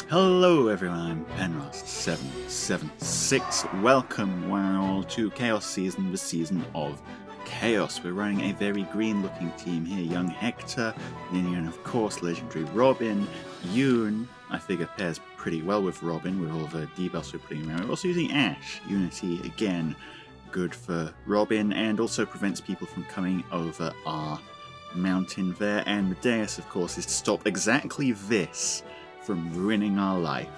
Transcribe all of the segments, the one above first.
Hello everyone, I'm Penross776. Welcome one and all to Chaos Season, the season of Chaos. We're running a very green looking team here. Young Hector, Ninjorrin of course, legendary Robin, Yoon, I figure pairs pretty well with Robin with all the debuffs we're putting around. We're also using Ash, Unity again, good for Robin, and also prevents people from coming over our mountain there. And Medeus of course is to stop exactly this from ruining our life.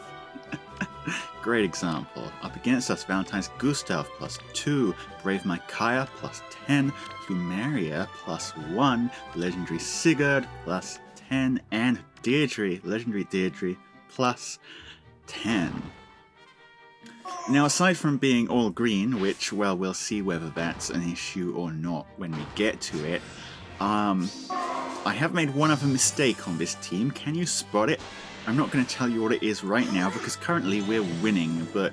Great example. Up against us, Valentine's Gustav +2, Brave Micaiah +10, Fomortiis +1, Legendary Sigurd +10, and Deirdre, Legendary Deirdre +10. Now, aside from being all green, which, well, we'll see whether that's an issue or not when we get to it, I have made one other mistake on this team. Can you spot it? I'm not going to tell you what it is right now because currently we're winning, but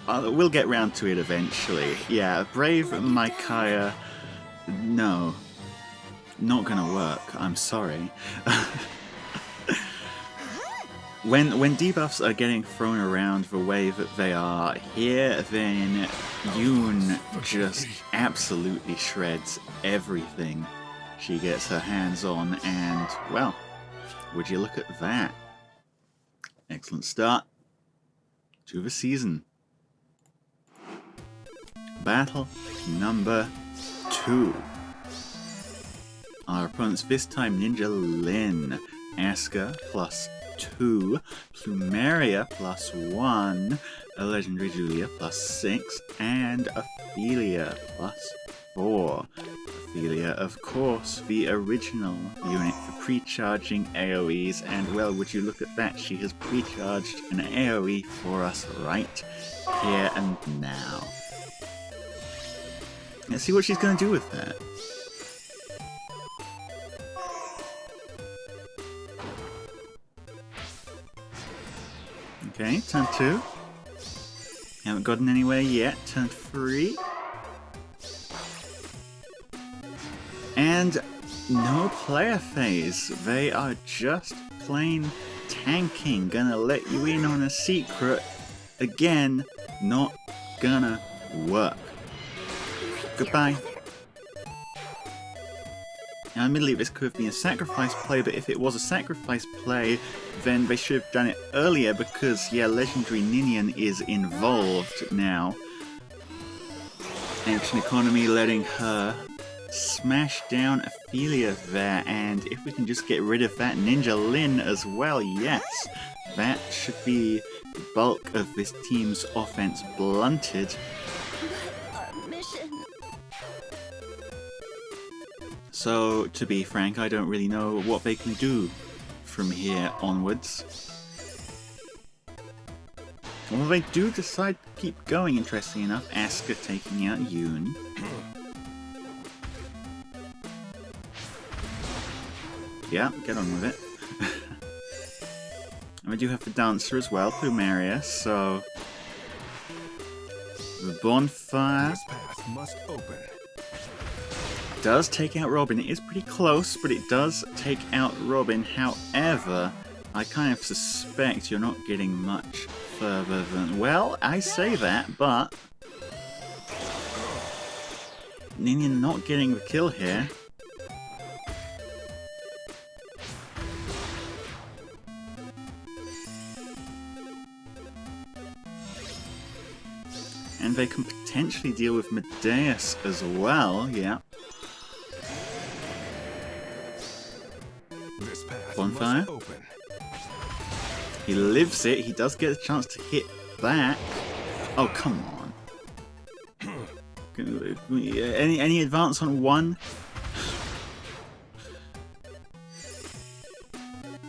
we'll get round to it eventually. Yeah, Brave Micaiah, no, not going to work. I'm sorry. When debuffs are getting thrown around the way that they are here, then Yoon just absolutely shreds everything she gets her hands on, and, well, would you look at that? Excellent start to the season. Battle number 2. Our opponents this time Ninjorrin, Aska +2, Fomortiis +1, a legendary Julia +6, and Ophelia +4. Ophelia, of course, the original unit for pre-charging AoEs, and well, would you look at that, she has pre-charged an AoE for us right here and now. Let's see what she's going to do with that. Okay, turn 2. Haven't gotten anywhere yet. Turn 3. And no player phase. They are just plain tanking. Gonna let you in on a secret. Again, not gonna work. Goodbye. Now, admittedly, this could have been a sacrifice play, but if it was a sacrifice play, then they should have done it earlier because, yeah, legendary Ninjorrin is involved now. Action Economy letting her smash down Ophelia there, and if we can just get rid of that Ninjorrin as well, yes, that should be the bulk of this team's offense blunted. So, to be frank, I don't really know what they can do from here onwards. Well, they do decide to keep going, interestingly enough. Aska taking out Yoon. Yeah, get on with it. And we do have the dancer as well, Fomortiis, so the bonfire. This path must open. Does take out Robin. It is pretty close, but it does take out Robin. However, I kind of suspect you're not getting much further than... Well, I say that, but Ninjorrin not getting the kill here. And they can potentially deal with Medeus as well, yeah. Bonfire. He lives it. He does get a chance to hit back. Oh, come on. Any advance on 1?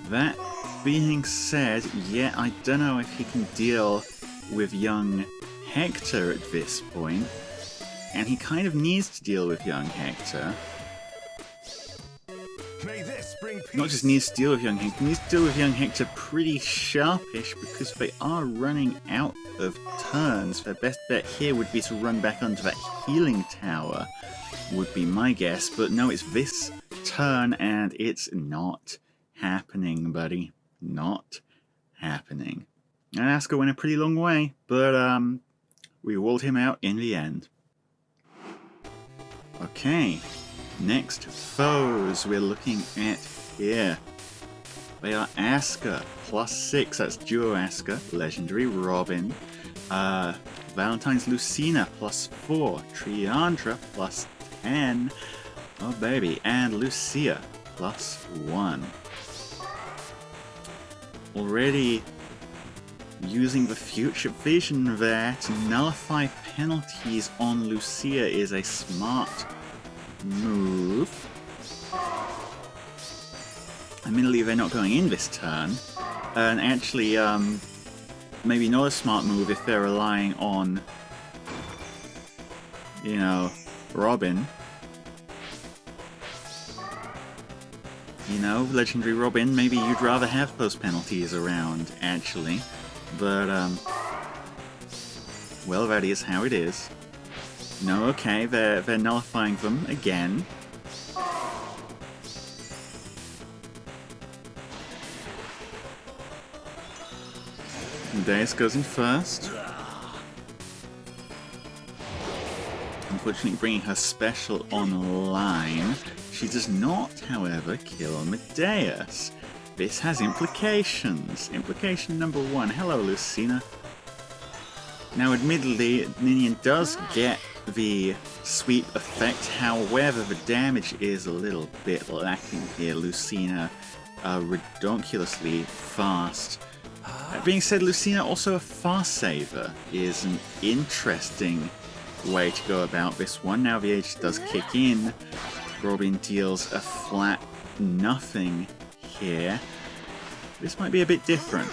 That being said, yeah, I don't know if he can deal with young Hector at this point. And he kind of needs to deal with young Hector. Not just needs to deal with young Hector, needs to deal with young Hector pretty sharpish because they are running out of turns. Their best bet here would be to run back onto that healing tower, would be my guess. But no, it's this turn and it's not happening, buddy. not happening. And Asuka went a pretty long way, but we ruled him out in the end. Okay, next foes we're looking at here. They are Asuka, +6, that's Duo Asuka, Legendary Robin, Valentine's Lucina, +4, Triandra, +10, oh baby, and Lucia, +1. Already using the future vision there to nullify penalties on Lucia is a smart move. Admittedly, they're not going in this turn, and actually, maybe not a smart move if they're relying on, you know, Robin. You know, Legendary Robin, maybe you'd rather have those penalties around, actually. But, well, that is how it is. No, okay, they're nullifying them again. Deus goes in first. Unfortunately, bringing her special online. She does not, however, kill Amadeus. This has implications. Implication number 1. Hello, Lucina. Now, admittedly, Ninian does get the sweep effect, however, the damage is a little bit lacking here. Lucina, redonkulously fast. That being said, Lucina, also a fast saver, is an interesting way to go about this one. Now the age does kick in. Robin deals a flat nothing here. This might be a bit different.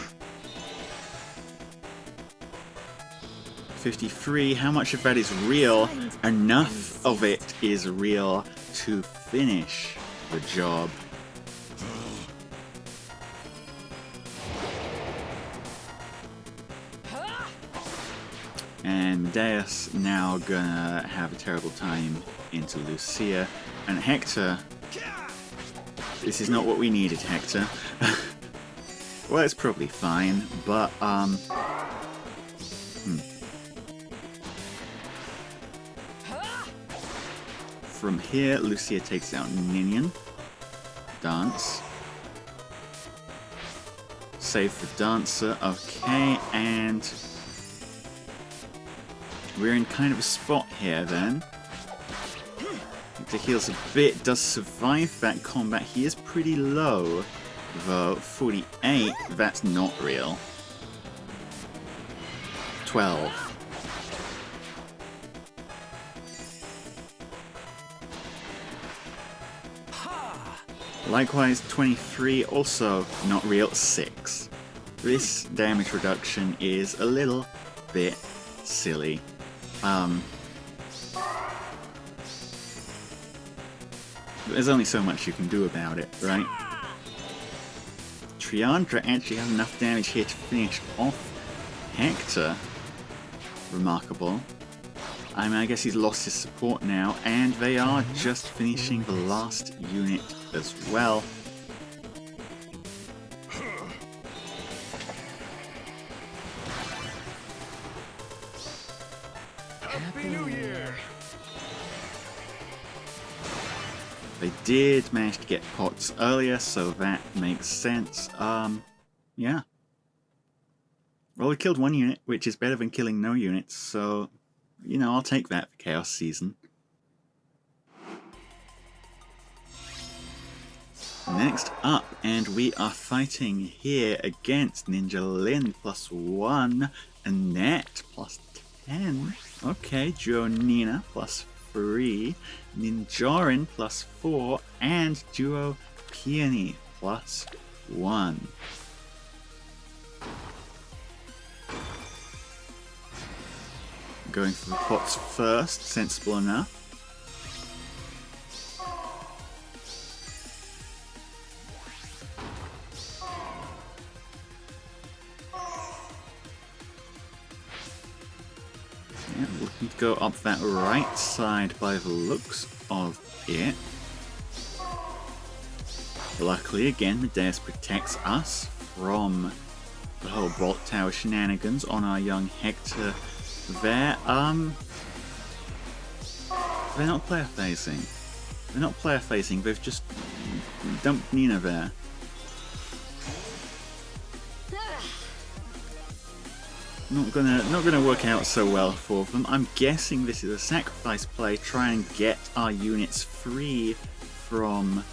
53, how much of that is real? Enough of it is real to finish the job. And Deus now gonna have a terrible time into Lucia. And Hector, this is not what we needed, Hector. Well, it's probably fine, but, From here, Lucia takes out Ninian. Dance. Save the dancer, okay, and we're in kind of a spot here then. Hector heals a bit, does survive that combat. He is pretty low, though. 48, that's not real. 12. Likewise, 23, also not real. 6. This damage reduction is a little bit silly. There's only so much you can do about it, right? Triandra actually has enough damage here to finish off Hector. Remarkable. I mean, I guess he's lost his support now, and they are just finishing the last unit as well. Happy New Year! They did manage to get pots earlier, so that makes sense. Yeah. Well, we killed one unit, which is better than killing no units, so, you know, I'll take that for Chaos Season. Next up, and we are fighting here against Ninjorrin +1, Annette +10, okay, Jonina +3, Ninjorrin +4, and Duo Peony +1. Going for the pots first, sensible enough. Yeah, looking to go up that right side by the looks of it. Luckily, again, the Deus protects us from the whole Bolt Tower shenanigans on our young Hector there. They're not player facing. They're not player facing, they've just dumped Nina there. Not gonna work out so well for them. I'm guessing this is a sacrifice play, try and get our units free from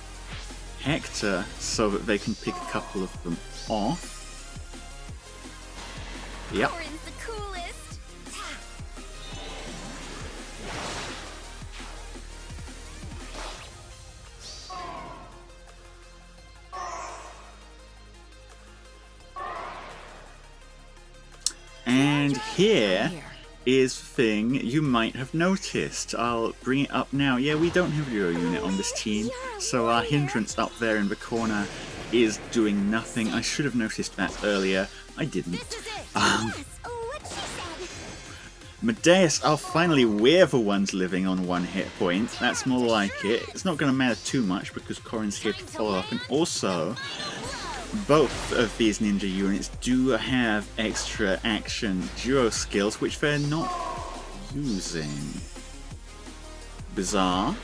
Hector so that they can pick a couple of them off. Yep. And here is the thing you might have noticed. I'll bring it up now. Yeah, we don't have a Euro unit on this team, so our hindrance up there in the corner is doing nothing. I should have noticed that earlier. I didn't. Medeus, oh finally we're the ones living on 1 hit point. That's more like it. It's not going to matter too much because Corin's here to follow up, and also both of these ninja units do have extra action duo skills which they're not using. Bizarre.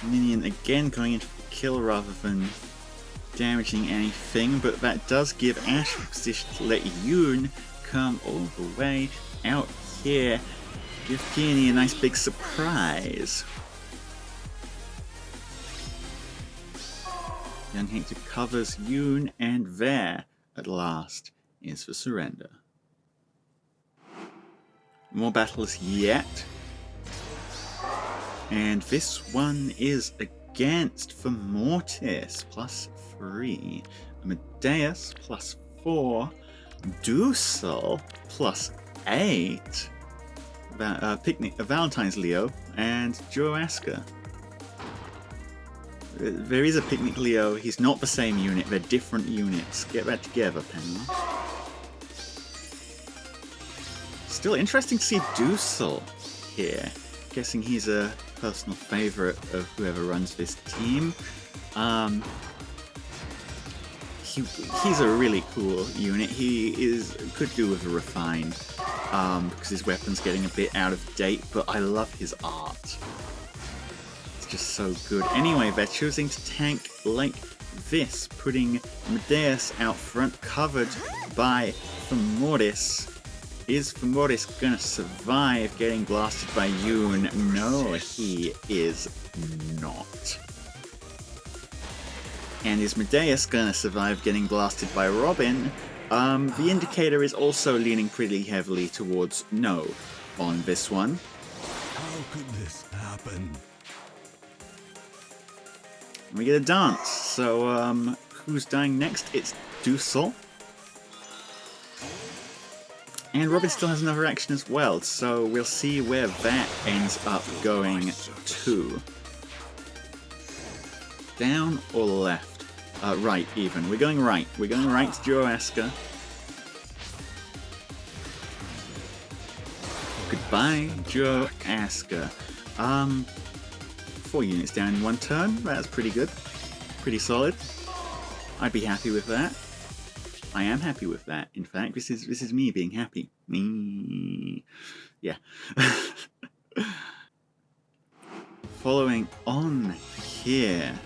Minion again going into the kill rather than damaging anything, but that does give Ash a position to let Yoon come all the way out here. Give Peony a nice big surprise. Young Hector covers Yoon, and there, at last, is the surrender. More battles yet. And this one is against Fomortiis, +3. Amadeus, +4. Duessel, +8. Valentine's Leo, and Joe Asker. There is a Picnic Leo, he's not the same unit, they're different units. Get that together, Penny. Still interesting to see Duessel here. Guessing he's a personal favourite of whoever runs this team. He's a really cool unit. He could do with a refine. Because his weapon's getting a bit out of date, but I love his art. It's just so good. Anyway, they're choosing to tank like this, putting Medeus out front, covered by Fomortiis. Is Fomortiis gonna survive getting blasted by Yoon? No, he is not. And is Medeus gonna survive getting blasted by Robin? The indicator is also leaning pretty heavily towards no on this one. How could this happen? We get a dance. So, who's dying next? It's Duessel. And Robin still has another action as well, so we'll see where that ends up going to. Down or left? Right, even. We're going right. We're going right to Joe Asker. Goodbye, Joe Asker. 4 units down in 1 turn. That's pretty good. Pretty solid. I'd be happy with that. I am happy with that. In fact, this is me being happy. Me. Yeah. Following on here.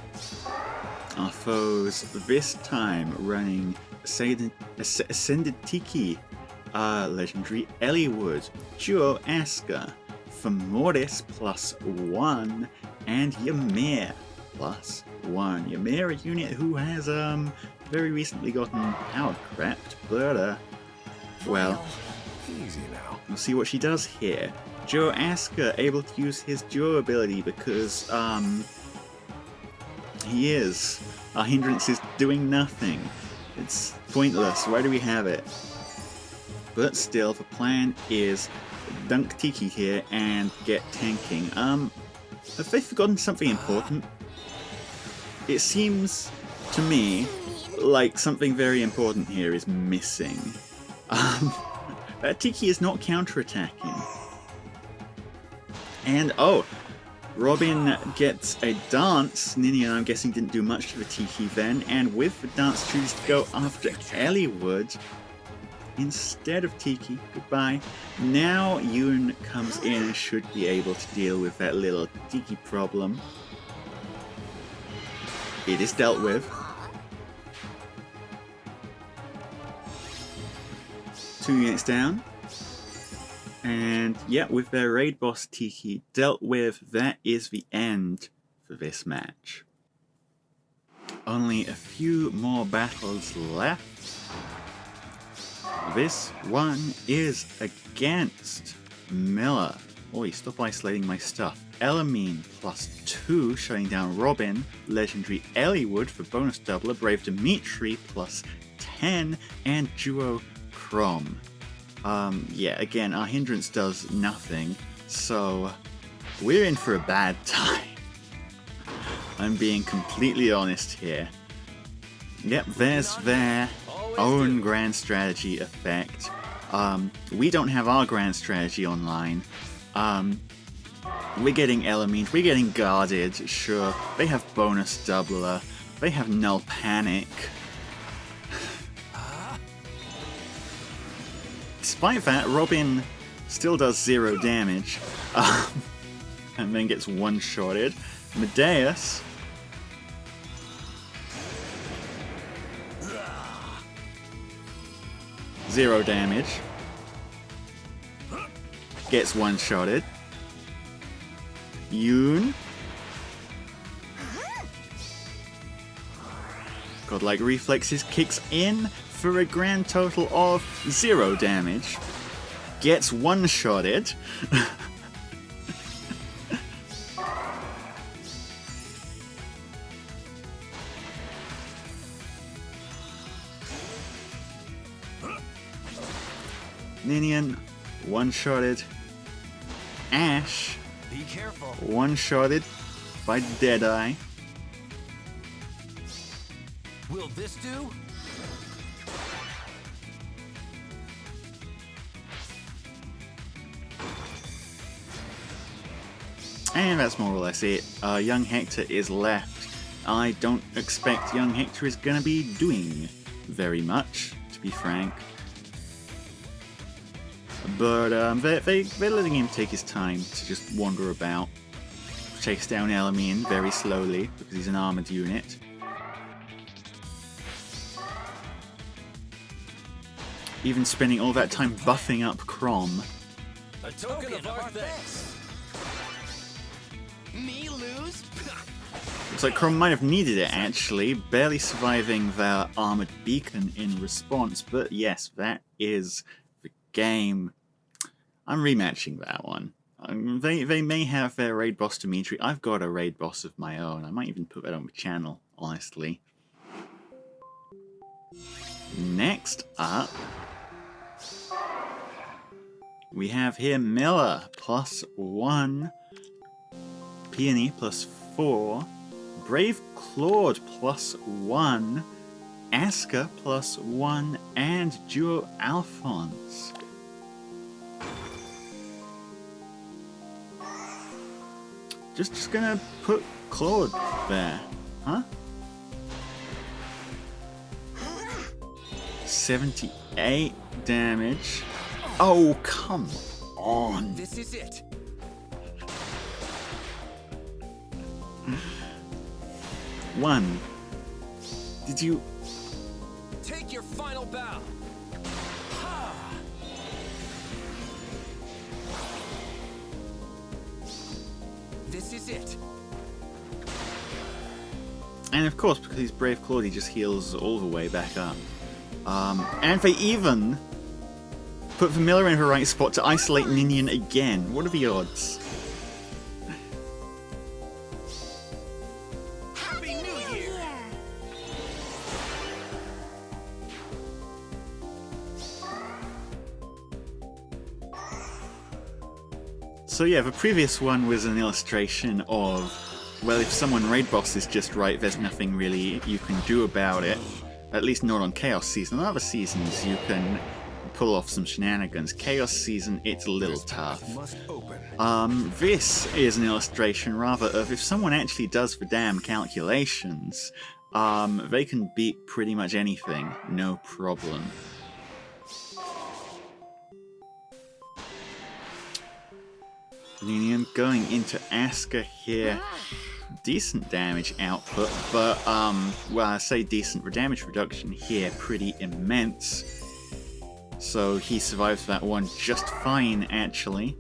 Our foes this time running Ascended Tiki, Legendary Eliwood, Joe Asker, Fomortiis +1, and Ymir +1. Ymir, a unit who has very recently gotten power crept, but well, easy now. we'll see what she does here. Joe Asker able to use his Joe ability because he is. Our hindrance is doing nothing. It's pointless. Why do we have it? But still, the plan is dunk Tiki here and get tanking. Have they forgotten something important? It seems to me like something very important here is missing. Tiki is not counterattacking. And oh, Robin gets a dance. Ninja, I'm guessing, didn't do much to the Tiki then, and with the dance chooses to go after Eliwood instead of Tiki. Goodbye. Now Yoon comes in and should be able to deal with that little Tiki problem. It is dealt with. 2 units down. And yeah, with their Raidboss Tiki dealt with, that is the end for this match. Only a few more battles left. This one is against Miller. Oi, stop isolating my stuff. Elamine +2, shutting down Robin. Legendary Eliwood for bonus doubler. Brave Dimitri +10. And Duo Crom. Yeah, again, our hindrance does nothing, so we're in for a bad time. I'm being completely honest here. Yep, there's their own grand strategy effect. We don't have our grand strategy online. We're getting Elamine, we're getting guarded, sure. They have bonus doubler, they have null panic. Despite that, Robin still does 0 damage, and then gets one-shotted. Medeus zero damage, gets one-shotted. Yoon, godlike reflexes kicks in for a grand total of 0 damage. Gets one-shotted. Ninian, one-shotted. Ash, Be careful. one-shotted by Deadeye. Will this do? And that's more or less it. Young Hector is left. I don't expect young Hector is going to be doing very much, to be frank. But they're letting him take his time to just wander about. Chase down Elamine very slowly, because he's an armored unit. Even spending all that time buffing up Crom. A token of our thanks. Me lose? Looks like Crom might have needed it, actually, barely surviving their armored beacon in response, but yes, that is the game. I'm rematching that one. They may have their raid boss Dimitri. I've got a raid boss of my own. I might even put that on the channel, honestly. Next up, we have here Miller +1, Peony +4, Brave Claude +1, Asker +1, and Duo Alphonse. Just gonna put Claude there, huh? 78 damage. Oh, come on. This is it. One. Did you... Take your final bow. This is it. And of course, because he's Brave Claude, he just heals all the way back up. And they even put Miller in her right spot to isolate Ninian again. What are the odds? Happy New Year. So yeah, the previous one was an illustration of, well, if someone raid boss is just right, there's nothing really you can do about it. At least not on Chaos Season. On other seasons, you can pull off some shenanigans. Chaos Season, it's a little tough. Must open. This is an illustration rather of if someone actually does the damn calculations, they can beat pretty much anything, no problem. Union going into Asker here. Decent damage output, but, well, I say decent, the damage reduction here pretty immense. So he survives that one just fine, actually.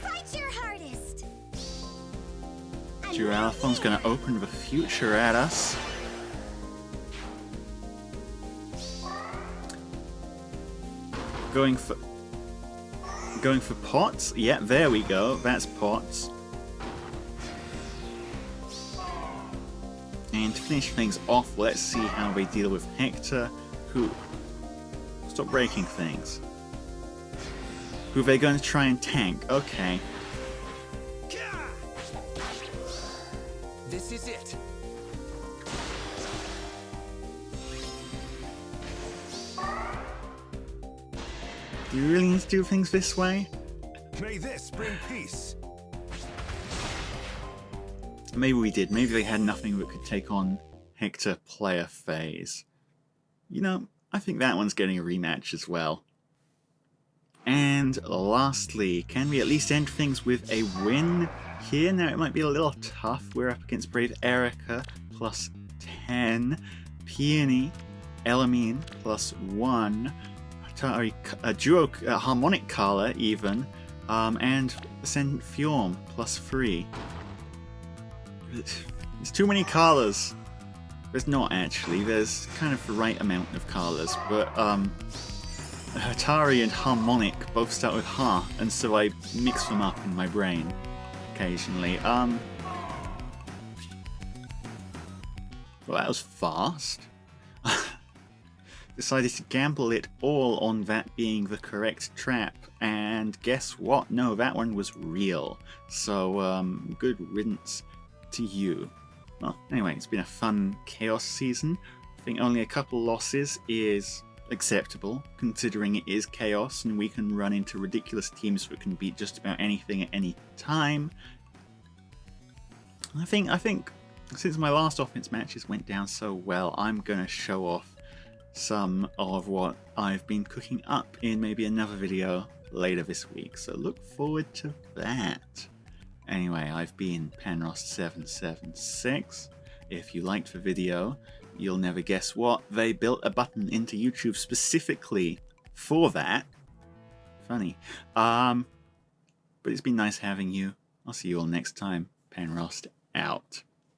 Fight your hardest. Dualphon's gonna open the future at us. Going for pots? Yeah, there we go. That's pots. And to finish things off, let's see how they deal with Hector, who... Stop breaking things. Who are they going to try and tank? Okay. This is it. Do you really need to do things this way? May this bring peace. Maybe we did. Maybe they had nothing that could take on Hector player phase. You know, I think that one's getting a rematch as well. And lastly, can we at least end things with a win here? Now, it might be a little tough. We're up against Brave Eirika, plus 10. Peony, Elamine, plus 1. A duo, Harmonic Karla, even. And Ascendant Fjorm, plus 3. There's too many Karlas. There's not actually. There's kind of the right amount of Karlas, but Hatari and Harmonic both start with Ha, and so I mix them up in my brain occasionally. Well, that was fast. Decided to gamble it all on that being the correct trap, and guess what? No, that one was real. So, good riddance to you. Well, anyway, it's been a fun Chaos season. I think only a couple losses is acceptable, considering it is Chaos and we can run into ridiculous teams that can beat just about anything at any time. I think since my last offense matches went down so well, I'm gonna show off some of what I've been cooking up in maybe another video later this week, so look forward to that. Anyway, I've been Penross776. If you liked the video, you'll never guess what, they built a button into YouTube specifically for that. Funny. But it's been nice having you. I'll see you all next time. Penross out.